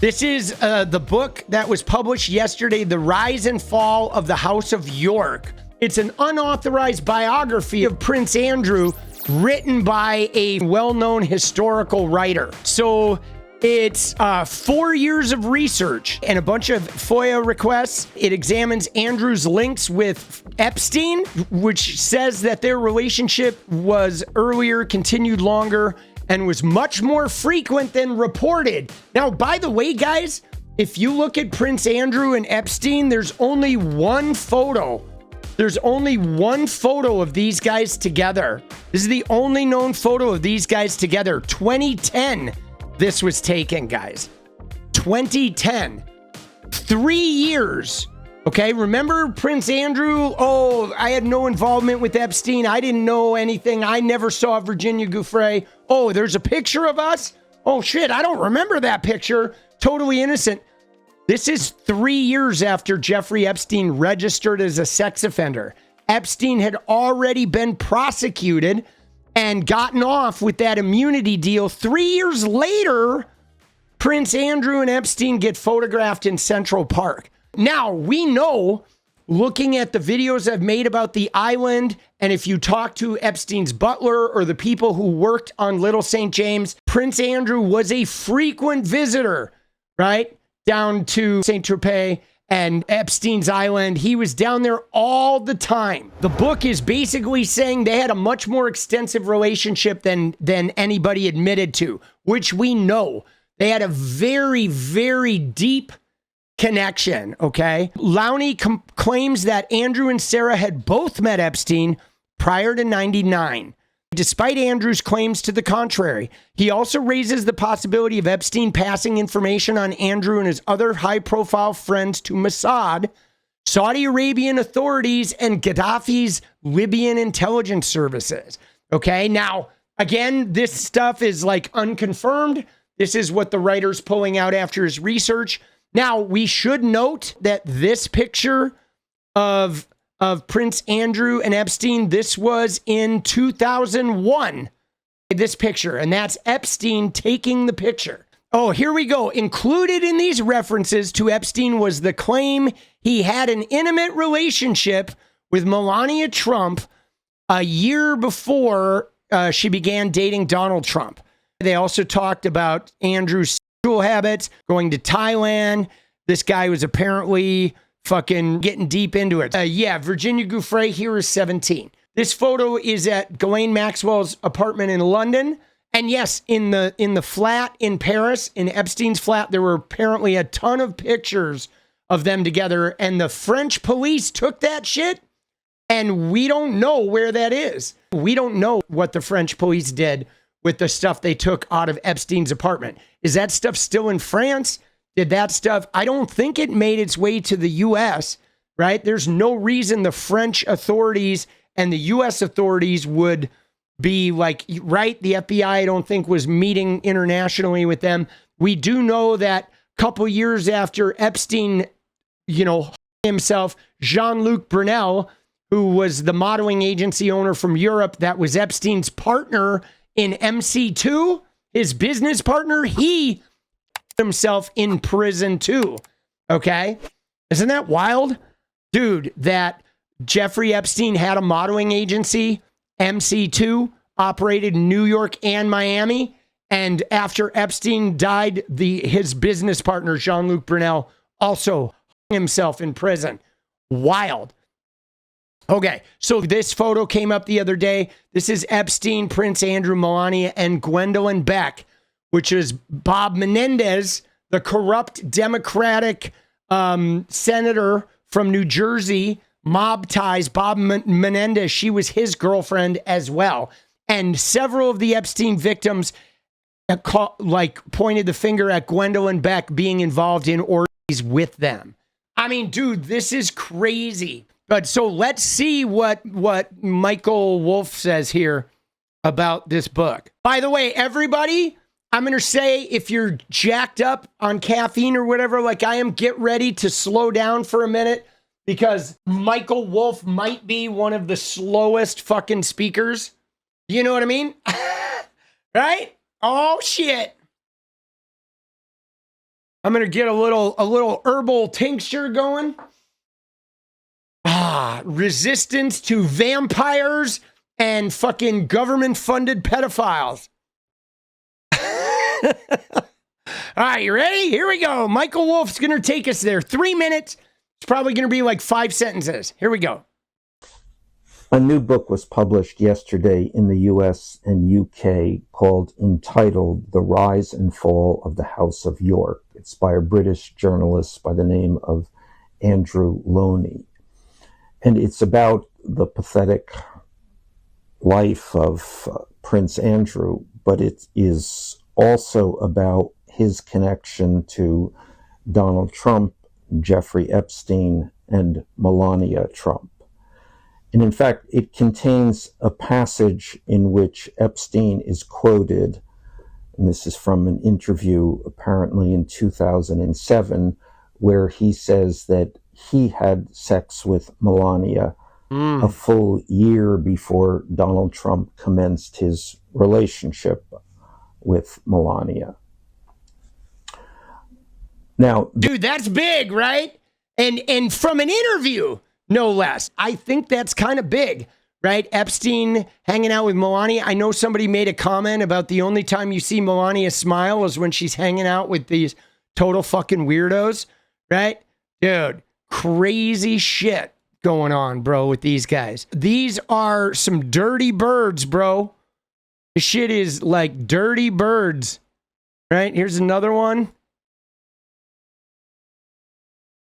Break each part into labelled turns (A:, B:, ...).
A: This is the book that was published yesterday, The Rise and Fall of the House of York. It's an unauthorized biography of Prince Andrew written by a well-known historical writer. So it's 4 years of research and a bunch of FOIA requests. It examines Andrew's links with Epstein, which says that their relationship was earlier, continued longer, and was much more frequent than reported. Now, by the way, guys, if you look at Prince Andrew and Epstein, there's only one photo. There's only one photo of these guys together. This is the only known photo of these guys together. 2010, this was taken, guys. 2010. 3 years. Okay, remember Prince Andrew? Oh, I had no involvement with Epstein. I didn't know anything. I never saw 𝗤𝗙ģiņa 𝗙𝗾𝗧. Oh, there's a picture of us? Oh, shit, I don't remember that picture. Totally innocent. This is 3 years after Jeffrey Epstein registered as a sex offender. Epstein had already been prosecuted and gotten off with that immunity deal. 3 years later, Prince Andrew and Epstein get photographed in Central Park. Now, we know, looking at the videos I've made about the island, and if you talk to Epstein's butler or the people who worked on Little St. James, Prince Andrew was a frequent visitor, right, down to Saint-Tropez and Epstein's Island. He was down there all the time. The book is basically saying they had a much more extensive relationship than anybody admitted to, which we know. They had a very, very deep connection, okay? Lowney claims that Andrew and Sarah had both met Epstein prior to 99. Despite Andrew's claims to the contrary, he also raises the possibility of Epstein passing information on Andrew and his other high-profile friends to Mossad, Saudi Arabian authorities, and Gaddafi's Libyan intelligence services. Okay, now, again, this stuff is like unconfirmed. This is what the writer's pulling out after his research. Now, we should note that this picture of Prince Andrew and Epstein, this was in 2001, this picture, and that's Epstein taking the picture. Oh, here we go. Included in these references to Epstein was the claim he had an intimate relationship with Melania Trump a year before she began dating Donald Trump. They also talked about Andrew's sexual habits, going to Thailand. This guy was apparently fucking getting deep into it. Yeah, 𝗤𝗙ģiņa 𝗙𝗾𝗧 here is 17. This photo is at Ghislaine Maxwell's apartment in London. And yes, in the flat in Paris, in Epstein's flat, there were apparently a ton of pictures of them together. And the French police took that shit, and we don't know where that is. We don't know what the French police did with the stuff they took out of Epstein's apartment. Is that stuff still in France? Did that stuff, I don't think it made its way to the US, right? There's no reason the French authorities and the US authorities would be like, right? The FBI, I don't think, was meeting internationally with them. We do know that a couple years after Epstein, himself, Jean-Luc Brunel, who was the modeling agency owner from Europe that was Epstein's partner in MC2, his business partner, he himself in prison too. Okay? Isn't that wild? Dude, that Jeffrey Epstein had a modeling agency, MC2, operated in New York and Miami, and after Epstein died, his business partner, Jean-Luc Brunel, also himself in prison. Wild. Okay, so this photo came up the other day. This is Epstein, Prince Andrew, Melania, and Gwendolyn Beck, which is Bob Menendez, the corrupt Democratic senator from New Jersey, mob ties. Bob Menendez, she was his girlfriend as well. And several of the Epstein victims pointed the finger at Gwendolyn Beck being involved in orgies with them. I mean, dude, this is crazy. But so let's see what Michael Wolff says here about this book. By the way, everybody, I'm going to say if you're jacked up on caffeine or whatever, like I am, get ready to slow down for a minute, because Michael Wolff might be one of the slowest fucking speakers. You know what I mean? Right? Oh, shit. I'm going to get a little herbal tincture going. Resistance to vampires and fucking government-funded pedophiles. All right, you ready? Here we go. Michael Wolff's going to take us there. 3 minutes. It's probably going to be like 5 sentences. Here we go.
B: A new book was published yesterday in the US and UK entitled The Rise and Fall of the House of York. It's by a British journalist by the name of Andrew Loney. And it's about the pathetic life of Prince Andrew, but it is also about his connection to Donald Trump, Jeffrey Epstein, and Melania Trump. And in fact, it contains a passage in which Epstein is quoted, and this is from an interview apparently in 2007, where he says that he had sex with Melania a full year before Donald Trump commenced his relationship with Melania. Now,
A: dude, that's big, right? And from an interview, no less. I think that's kind of big, right? Epstein hanging out with Melania. I know somebody made a comment about the only time you see Melania smile is when she's hanging out with these total fucking weirdos, right? Dude, crazy shit going on, bro, with these guys. These are some dirty birds, bro. This shit is like dirty birds, right? Here's another one.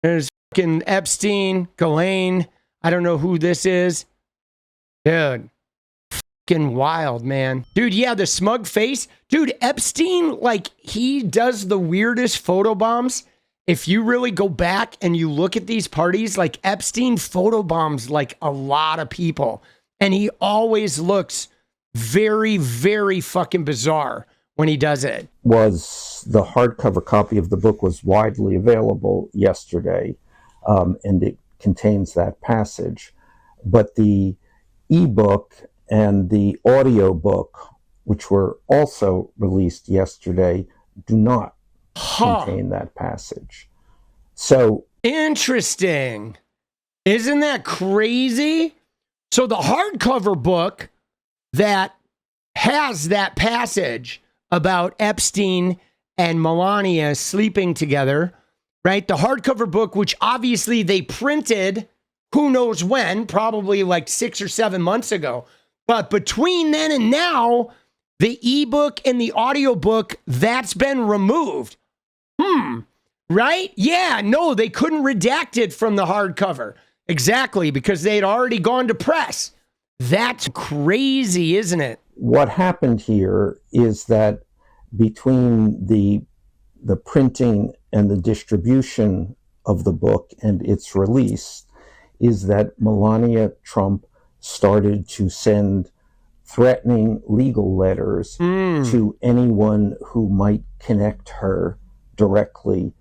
A: There's fucking Epstein, Ghislaine. I don't know who this is. Dude, fucking wild, man. Dude, yeah, the smug face. Dude, Epstein, like, he does the weirdest photobombs. If you really go back and you look at these parties, like, Epstein photobombs, like, a lot of people. And he always looks very, very fucking bizarre when he does it.
B: The hardcover copy of the book was widely available yesterday, and it contains that passage. But the ebook and the audiobook, which were also released yesterday, do not contain that passage. So
A: interesting. Isn't that crazy? So the hardcover book that has that passage about Epstein and Melania sleeping together, right? The hardcover book, which obviously they printed who knows when, probably like 6 or 7 months ago. But between then and now, the ebook and the audiobook, that's been removed. Right? Yeah, no, they couldn't redact it from the hardcover. Exactly, because they'd already gone to press. That's crazy, isn't it?
B: What happened here is that between the printing and the distribution of the book and its release is that Melania Trump started to send threatening legal letters to anyone who might connect her directly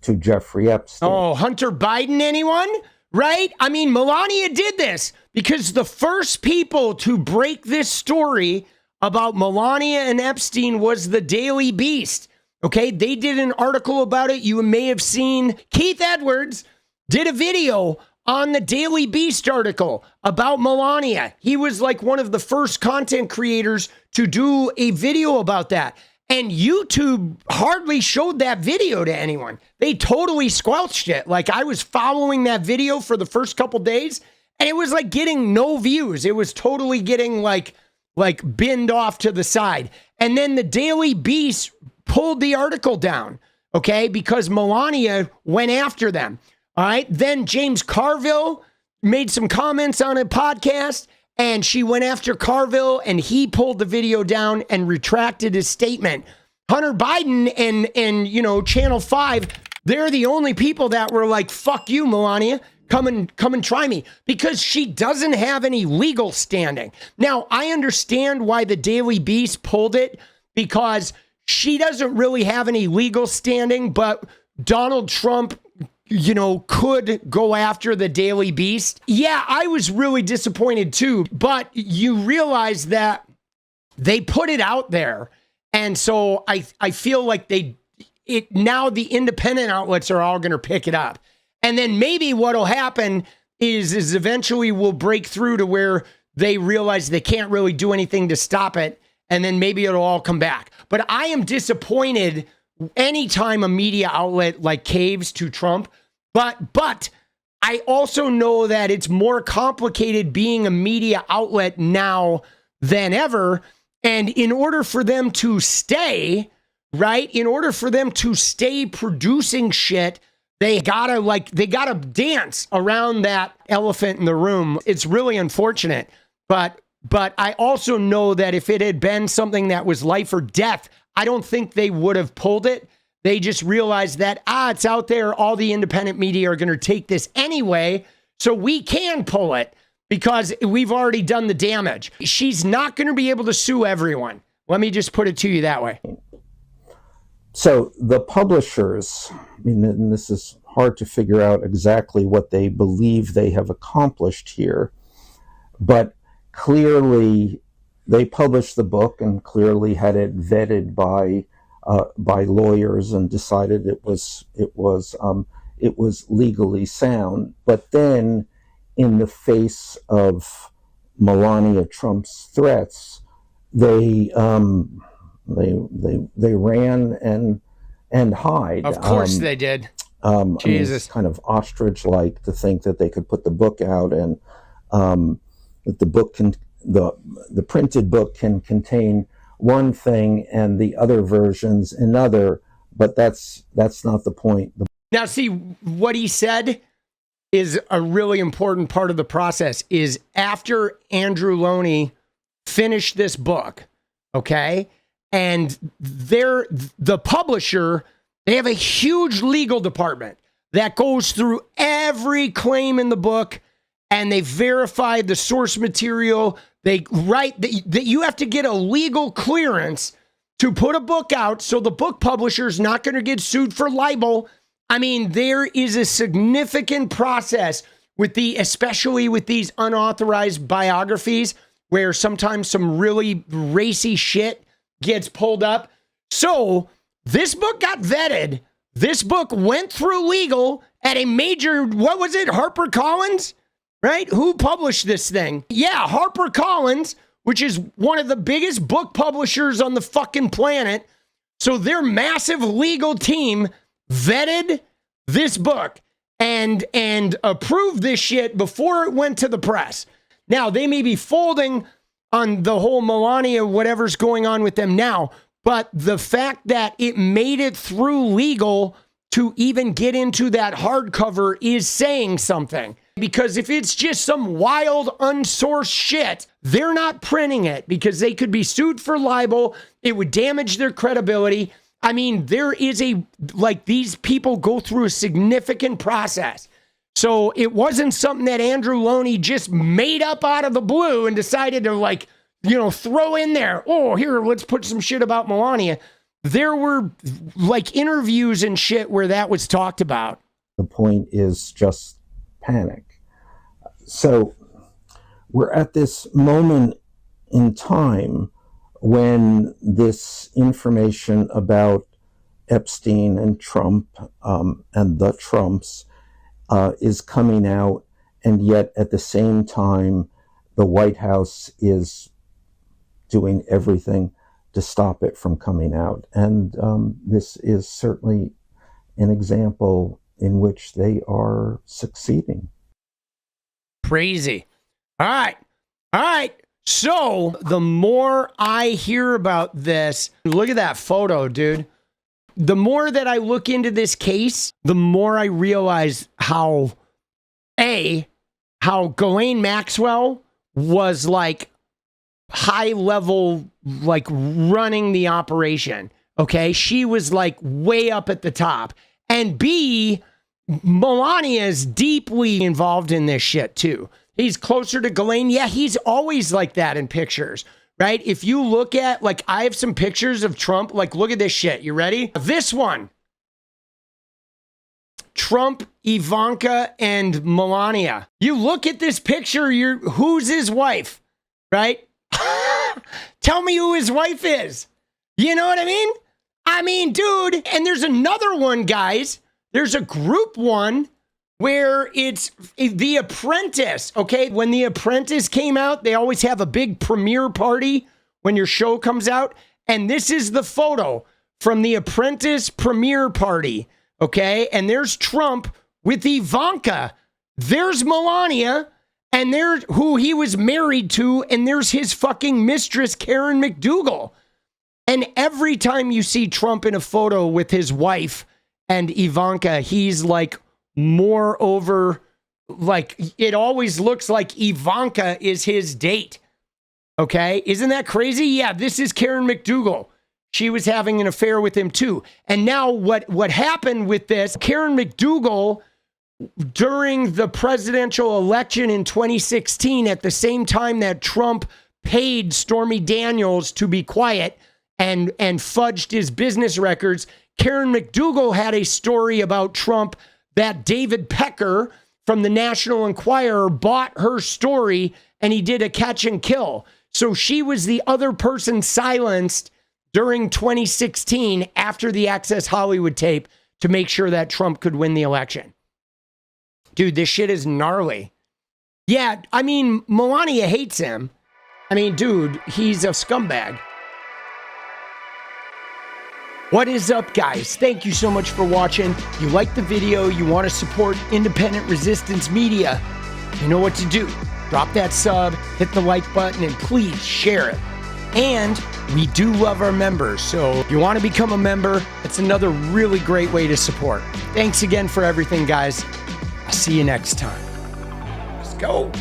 B: to Jeffrey Epstein.
A: Oh, Hunter Biden, anyone? Right? I mean, Melania did this because the first people to break this story about Melania and Epstein was the Daily Beast. Okay, they did an article about it. You may have seen Keith Edwards did a video on the Daily Beast article about Melania. He was like one of the first content creators to do a video about that. And YouTube hardly showed that video to anyone. They totally squelched it. Like, I was following that video for the first couple days, and it was like getting no views. It was totally getting like binned off to the side. And then the Daily Beast pulled the article down, okay, because Melania went after them. All right. Then James Carville made some comments on a podcast, and she went after Carville, and he pulled the video down and retracted his statement. Hunter Biden and you know, Channel 5, they're the only people that were like, fuck you, Melania. Come and try me, because she doesn't have any legal standing. Now, I understand why the Daily Beast pulled it, because she doesn't really have any legal standing, but Donald Trump, you know, could go after the Daily Beast. Yeah, I was really disappointed too, but you realize that they put it out there. And so I feel like now the independent outlets are all going to pick it up. And then maybe what'll happen is eventually we'll break through to where they realize they can't really do anything to stop it. And then maybe it'll all come back. But I am disappointed anytime a media outlet like caves to Trump. But I also know that it's more complicated being a media outlet now than ever. And in order for them to stay, right, in order for them to stay producing shit, they gotta dance around that elephant in the room. It's really unfortunate. But I also know that if it had been something that was life or death, I don't think they would have pulled it. They just realized that, it's out there. All the independent media are going to take this anyway. So we can pull it because we've already done the damage. She's not going to be able to sue everyone. Let me just put it to you that way.
B: So the publishers, I mean, and this is hard to figure out exactly what they believe they have accomplished here, but clearly they published the book and clearly had it vetted by lawyers and decided it was legally sound. But then, in the face of Melania Trump's threats, they ran and hide.
A: Of course they did. Jesus,
B: I mean, it's kind of ostrich-like to think that they could put the book out and that the printed book can contain one thing and the other versions another, but that's not the point.
A: Now, see, what he said is a really important part of the process. Is after Andrew Loney finished this book, okay, and the publisher, they have a huge legal department that goes through every claim in the book, and they verify the source material. They write that you have to get a legal clearance to put a book out, so the book publisher is not going to get sued for libel. I mean, there is a significant process especially with these unauthorized biographies, where sometimes some really racy shit gets pulled up. So this book got vetted. This book went through legal at a major, what was it, HarperCollins? Right? Who published this thing? Yeah, HarperCollins, which is one of the biggest book publishers on the fucking planet. So their massive legal team vetted this book and approved this shit before it went to the press. Now, they may be folding on the whole Melania, whatever's going on with them now, but the fact that it made it through legal to even get into that hardcover is saying something. Because if it's just some wild, unsourced shit, they're not printing it because they could be sued for libel. It would damage their credibility. I mean, these people go through a significant process. So it wasn't something that Andrew Loney just made up out of the blue and decided to throw in there. Oh, here, let's put some shit about Melania. There were interviews and shit where that was talked about.
B: The point is just panic. So we're at this moment in time when this information about Epstein and Trump and the Trumps is coming out, and yet at the same time the White House is doing everything to stop it from coming out. And this is certainly an example in which they are succeeding.
A: Crazy. All right. So the more I hear about this, look at that photo, dude. The more that I look into this case, the more I realize how Ghislaine Maxwell was high level, running the operation. Okay. She was way up at the top. And B, Melania is deeply involved in this shit too. He's closer to Ghislaine. Yeah, he's always like that in pictures, right? If you look at, I have some pictures of Trump. Look at this shit. You ready? This one. Trump, Ivanka, and Melania. You look at this picture, who's his wife, right? Tell me who his wife is. You know what I mean? I mean, dude, and there's another one, guys. There's a group one where it's The Apprentice, okay? When The Apprentice came out, they always have a big premiere party when your show comes out. And this is the photo from The Apprentice premiere party, okay? And there's Trump with Ivanka. There's Melania, and there's who he was married to, and there's his fucking mistress, Karen McDougal. And every time you see Trump in a photo with his wife and Ivanka, he's like moreover, like it always looks like Ivanka is his date. Okay, isn't that crazy? Yeah, this is Karen McDougal. She was having an affair with him too. And now what happened with this, Karen McDougal, during the presidential election in 2016, at the same time that Trump paid Stormy Daniels to be quiet and fudged his business records, Karen McDougal had a story about Trump that David Pecker from the National Enquirer bought her story, and he did a catch and kill. So she was the other person silenced during 2016 after the Access Hollywood tape to make sure that Trump could win the election. Dude, this shit is gnarly. Yeah, I mean, Melania hates him. I mean, dude, he's a scumbag. What is up, guys? Thank you so much for watching. If you like the video, you want to support independent resistance media, you know what to do. Drop that sub, hit the like button, and please share it. And we do love our members, so if you want to become a member, it's another really great way to support. Thanks again for everything, guys. I'll see you next time. Let's go.